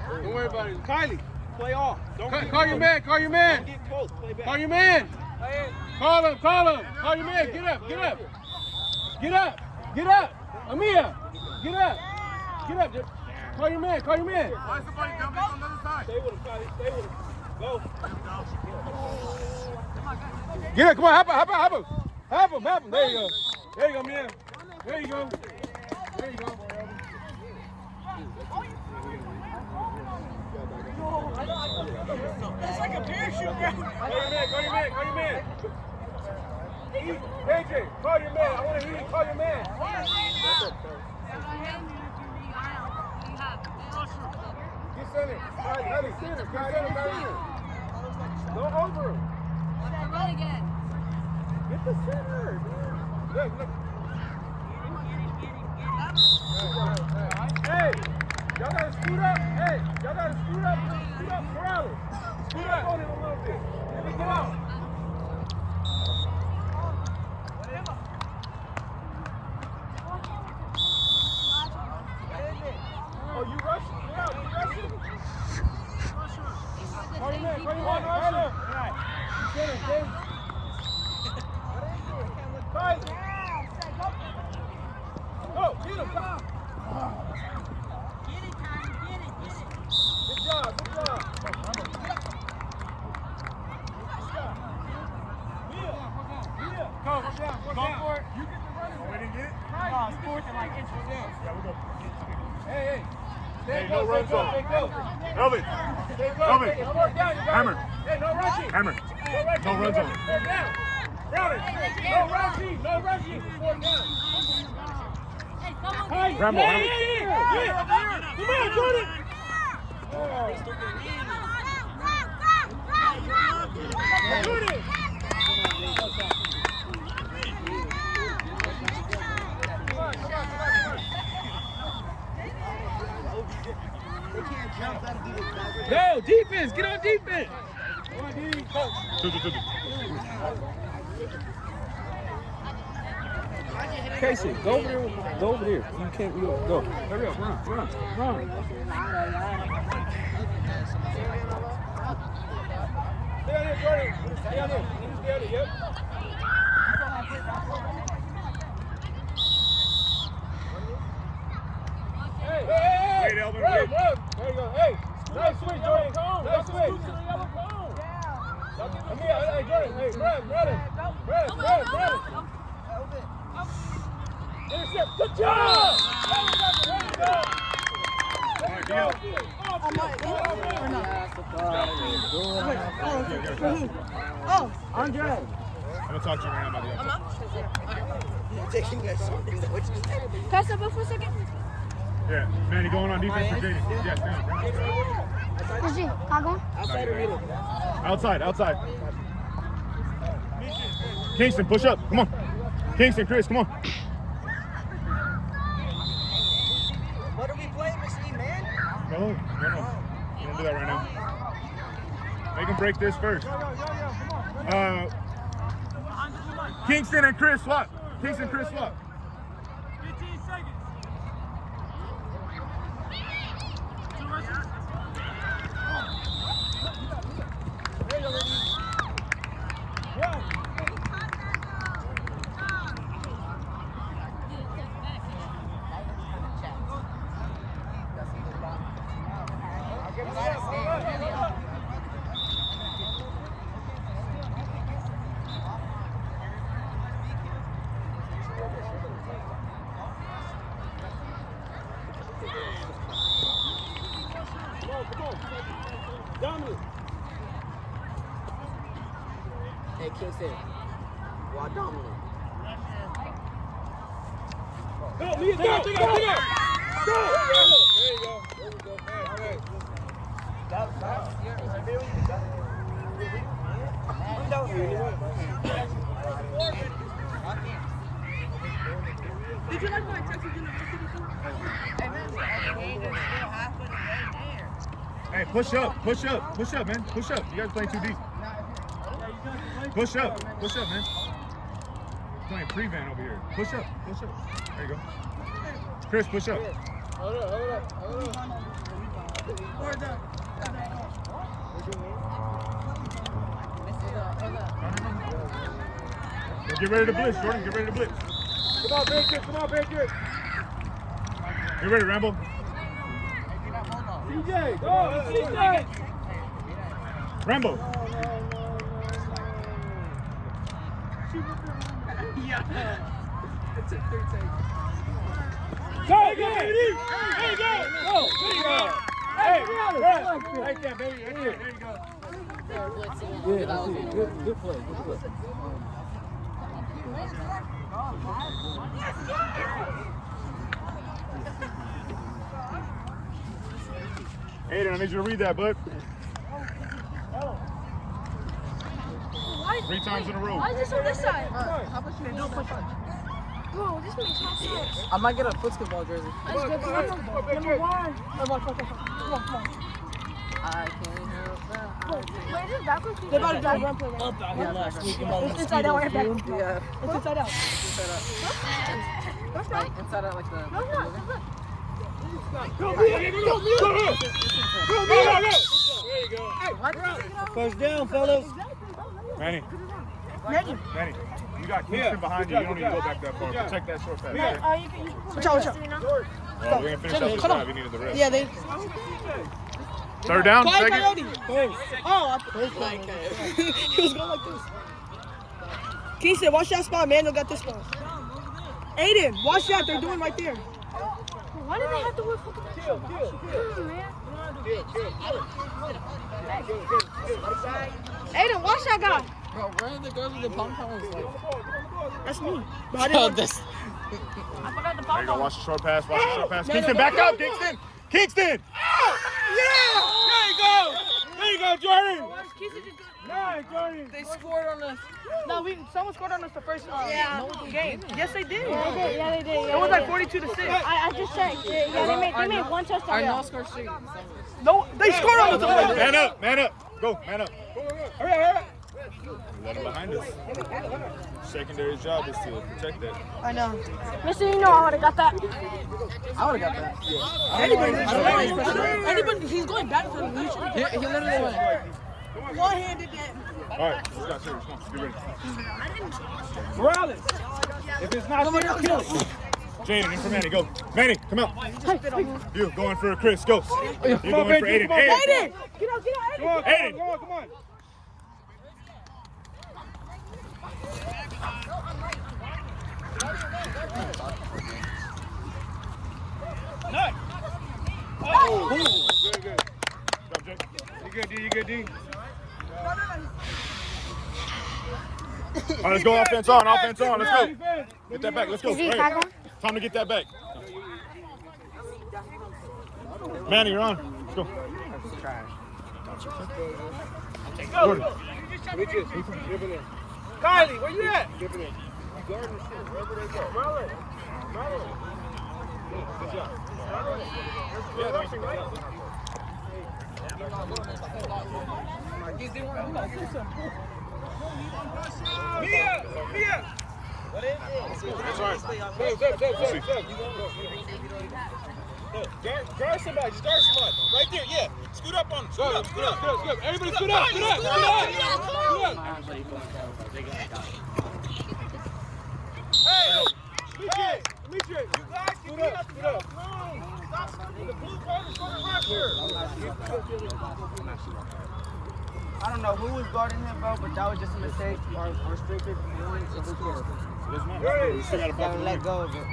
Don't worry about it. Kylie, play off. Call your man. Call your man. Don't get close. Play back. Call your man. Call him. Call your man. Get up. Amia, get up. Call your man. Why is somebody jumping on the other side? Stay with him, Kylie. Stay with him. Go. Get up. Come on. Hop him. There you go, man. There you go. It's like a parachute, bro. Call your man. AJ, call your man. I want to hear you call your man. Get center. Center. Don't over him. Run again. Get the center. Look. Hey, y'all gotta scoot up. Scoot up, Morales. Scoot up on him a little bit. Let me get out. Oh, you rushing? Yeah, you rushing? Call your man. Go, get him. Get it, Tommy. Get it. Good job. Go for it. You get the running. We didn't get it? No, it's fourth and like inches. Yeah, we go. Hey. Hey, no run zone. Elvin. Hammer. Hey, no rushing. Hammer. No run zone. Four down. Browning. No rushing. Four down. Hey, someone. Hey, Rambo. Yeah. Come on, Jordan. Jordan. Go, defense. Get on defense. Come on, D. Coach. Casey, go over there. You can't go. Hurry up, run. Stay out here, Jordan. Stay out here. Yep. Hey. Wait, Elvin, Run. wait. There you go. Hey, nice switch, Jordan. Nice switch. Hey, Jordan. Hey, run. Intercept. Good job. Oh, Andre. I'm gonna talk to you right now about the Can I step up for a second? Yeah, Manny going on defense for Jaden. Yes, Where's he? Can I go? Outside. Kingston, push up. Come on. Kingston, Chris, come on. What are we playing, machine, man? No. We don't do that right now. Make them break this first. Kingston and Chris swap. Kingston, Chris swap. 15 seconds. Dominant. Hey, Kingston. Why dominant? Go, Mia, go! There you go! There we go. Hey. Did you like my Texas University too? Hey, push up, man. Push up. You guys playing too deep. Push up, man. Playing prevent over here. Push up. There you go. Chris, push up. Hold up. Get ready to blitz, Jordan. Get ready to blitz. Come on, Patriots. Get ready, Rambo. CJ, go, CJ. Rambo. Go again. There you go. Hey, right there, baby. Right there. There you go. Good play. Aiden, I need you to read that, bud. 3 times in a row. Why is this on this side? Bro, this makes no sense. I might get a football jersey. That's good. Number 1. Come on. I can't help that. Wait, is this backwards? They're about to drive run play. It's inside out. Right back. Yeah. It's inside out. Inside out like the. No, it's not. Look. Go. There you go. First down, fellas. Manny, you got Kingston behind you. You don't need to go back that far. Protect that short pass. Okay? You can Watch out. We're going to finish up this drive. You needed the rest. Yeah, they. Third down, Quiet second. Coyote. Oh, he was going like this. Kingston, watch that spot, man. They'll get this spot. Aiden, watch that. They're doing right there. Why did they have to wear fucking man? Aiden, watch that guy. Bro, where are the girls with the pom-poms? That's me. But I didn't I forgot the There you go. pop. Watch the short pass. Kingston, back up, Kingston. There you go, Jordan. Nice, Jordan. They scored on us. No, someone scored on us the first game. Yes, they did. Yeah, they did. It was like 42-6. I just checked. Yeah, they made one touchdown. Our no-score streak. No, they scored on us. Man up. Go, man up. Hurry up. Let them behind us. Secondary's job is to protect that. I know. Mister, you know I would have got that. I would have got that. Anybody, he's going back for the leash. He literally went. One-handed that. All right, let's go. Serious. Come on, get ready. Morales. If it's not serious, kill it. Jaden, in for Manny, go. Manny, come out. You going for Chris, go. You going for Aiden. Aiden! Get out, Aiden! Aiden. Come on. Nice. Oh, good. Good, Jake. You good, D? All right, let's go offense on. Let's go. Get that back. Let's go. Right. Time to get that back. Manny, you're on. Let's go. Jordan. Kylie, where you at? Good job. Mia! That's right. Guard somebody. Just guard somebody. Right there, yeah. Scoot up on him. Scoot up. Everybody scoot up. Scoot up. Hey, Demetri, you guys can get up. Scoot up. Stop scooting. The blue card is going to run here. I don't know who was guarding him, bro, but that was just a mistake. Our striker won. It's cool. We still got a Gotta let go of it.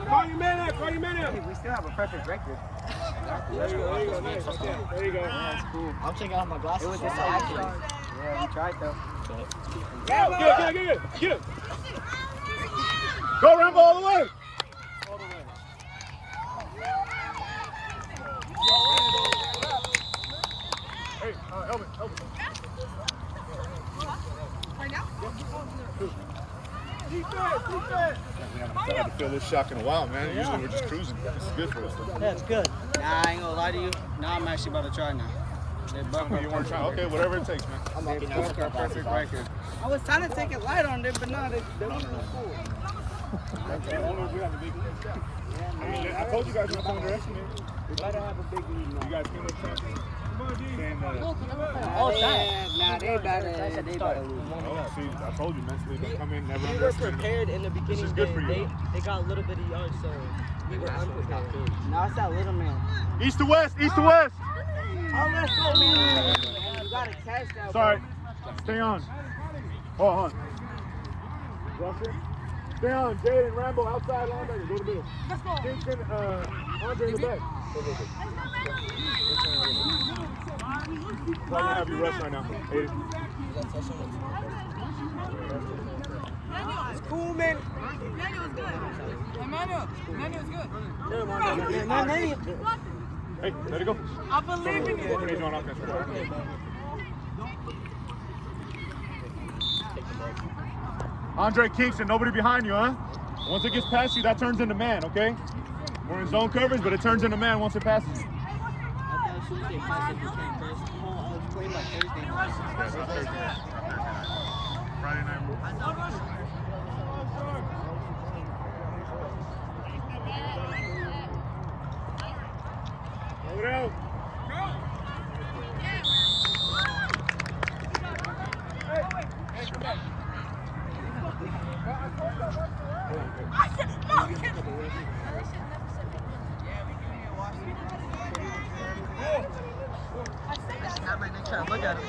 Call your man out. We still have a perfect record. There you go. Nice. There you go. Yeah, it's cool. I'm taking off my glasses. It was just an accident. Yeah, we tried though. Get him. Go, Rambo, all the way. Hey, help me. Right now? Defense. We haven't had to feel this shock in a while, man. Usually we're just cruising. This is good for us. Yeah, it's good. Nah, I ain't gonna lie to you. Now I'm actually about to try now. They broke our You weren't trying. Okay, whatever it takes, man. They broke our perfect record. I was trying to take it light on them, but no, they weren't cool. I told you guys not to underestimate. We better have a big lead now. You guys came up champions. All time. Nah, they better. They better lose. Oh, see, I told you mentally they come in never We were underestimate. prepared in the beginning. This is good for you. They got a little bit of yards, so we were unprepared. Now it's that little man. East to west, east to west. Oh, let's go, man. You gotta catch that. Sorry. Stay on. Hold on. Rusher. Stay on. Jaden, Rambo, outside linebacker. Go to the middle. Let's go. Kingston, Andre in the back. Probably gonna have you rush right now. Aiden. It's cool, man. Emmanuel's good. Emmanuel's good. Hey, let it go. I believe in you. What can they do on offense? Andre Kingston, nobody behind you, huh? Once it gets past you, that turns into man, okay? We're in zone coverage, but it turns into man once it passes you. I thought Tuesday passed it became first. I was playing like Thursday. Friday night. Hold it out. Look at him.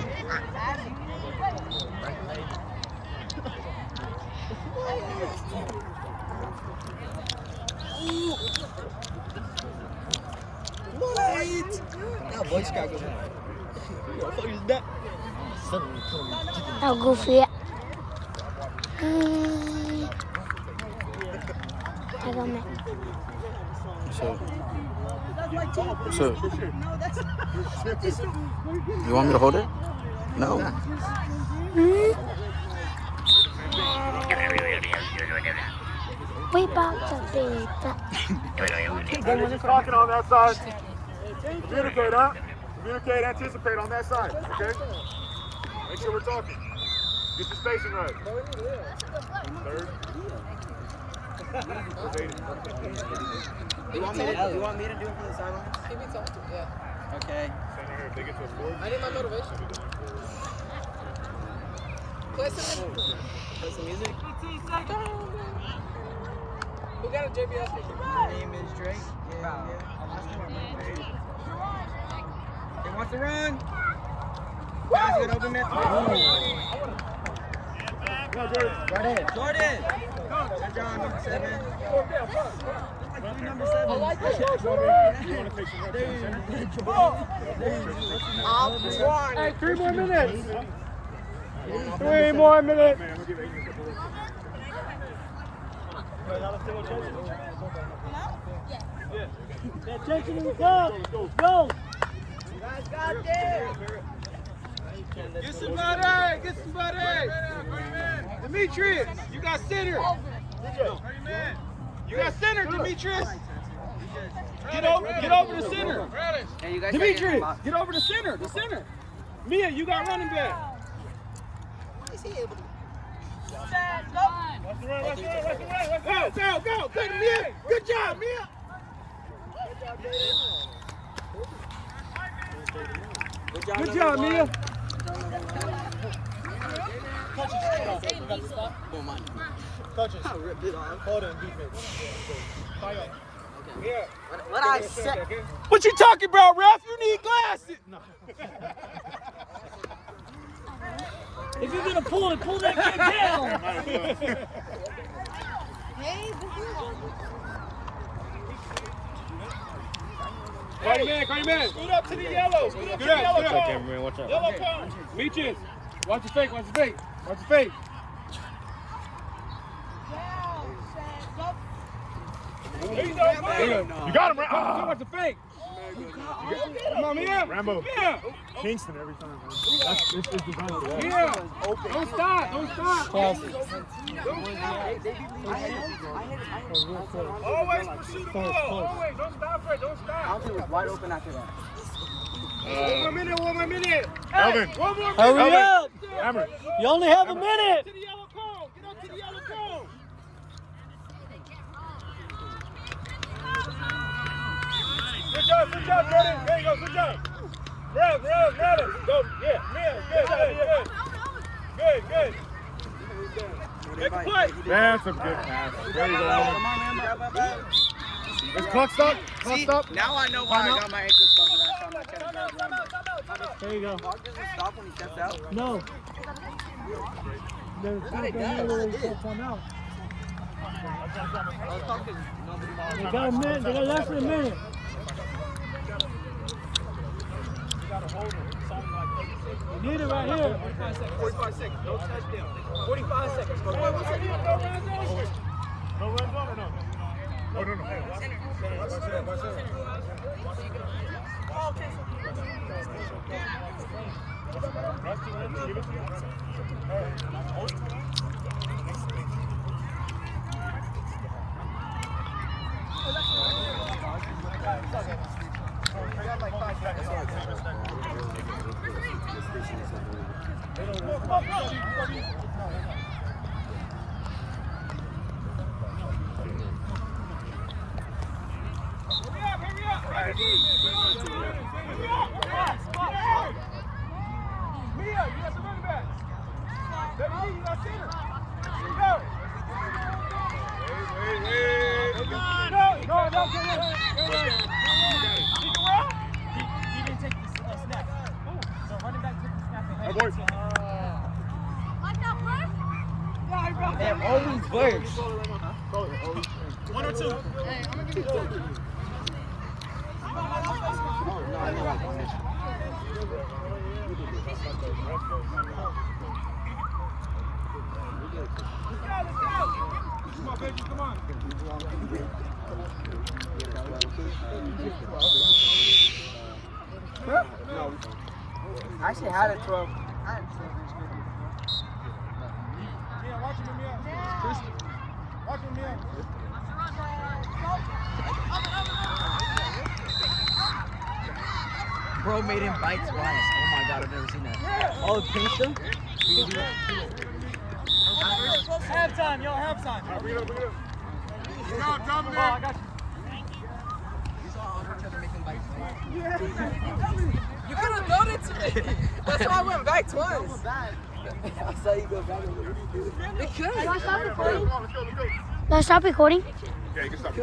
Now boy Chicago. What the fuck is that? How goofy. I don't know. So, you want me to hold it? No. We about to beat that. Who's talking on that side? Communicate, huh? Communicate, anticipate on that side, okay? Make sure we're talking. Get your spacing right. Third. You want me to do it for the sidelines? Okay. If they get to a fourth. I need my motivation. Play some music. Who got a JBL speaker? My name is Drake. Yeah. They want to run. Guys, good open man. Jordan. John, number 7. Number 7. I like that. Hey, 3 more minutes. 3 more minutes. Attention in the club. Go. You guys got this. Get somebody! Get somebody! Demetrius, you got center. You got center, Demetrius. Get over the center. Hey, you guys Demetrius, get over the center. The center. Mia, you got running back. Go. Good, Mia. Good job, Mia. Good job, Mia. Coaches, hold on defense. Yeah. What I said. What you talking about, ref? You need glasses. No. If you're gonna pull it, pull that kid down. Call your man. Scoot up to the yellow. Scoot up to the yellow cone. Watch out. Yellow cone. Meaches. Watch your fake. Watch your fake. There you go. You got him, right? Watch the fake. Come on, Mia. Rambo. Mia. Kingston every time, man. It's designed for that. Mia. Don't stop. Always pursue the ball. Always. Don't stop, Fred. Don't stop. Alfie was wide open after that. One more minute. Elvin. One more minute. Hurry up! Hammer. You only have a minute. To the yellow cone. Get up to the yellow cone. Good job, Jordan. There you go. Good job. Grab it. Go. Yeah, Mia. Good. Make a play. That's a good pass. There you go, Elvin. Is clock stop? Now I know why I got my ankle stuck last time I kept it. There you go. Clock doesn't stop when he steps out. No. I was talking nobody. They got a minute. They got less than a minute. You need it right here. 45 seconds. No touchdown. 45 seconds. Go ahead. No runs on or no? Oh, no. It always works. 1 or 2. Come on. I actually had a 12. Yeah, watch him, Mia. Watch him, Mia. Bro made him bite twice. Oh my god, I've never seen that. Oh, pinched him? Halftime, yo, halftime. Bring it up. Good job, Dominic. Oh, I got you. You saw Andre try to make him bite twice. You could have done it to me. That's why I went back twice. I saw you go back. They could. Can I stop recording? Let's go. Can I stop recording? Yeah, you can stop.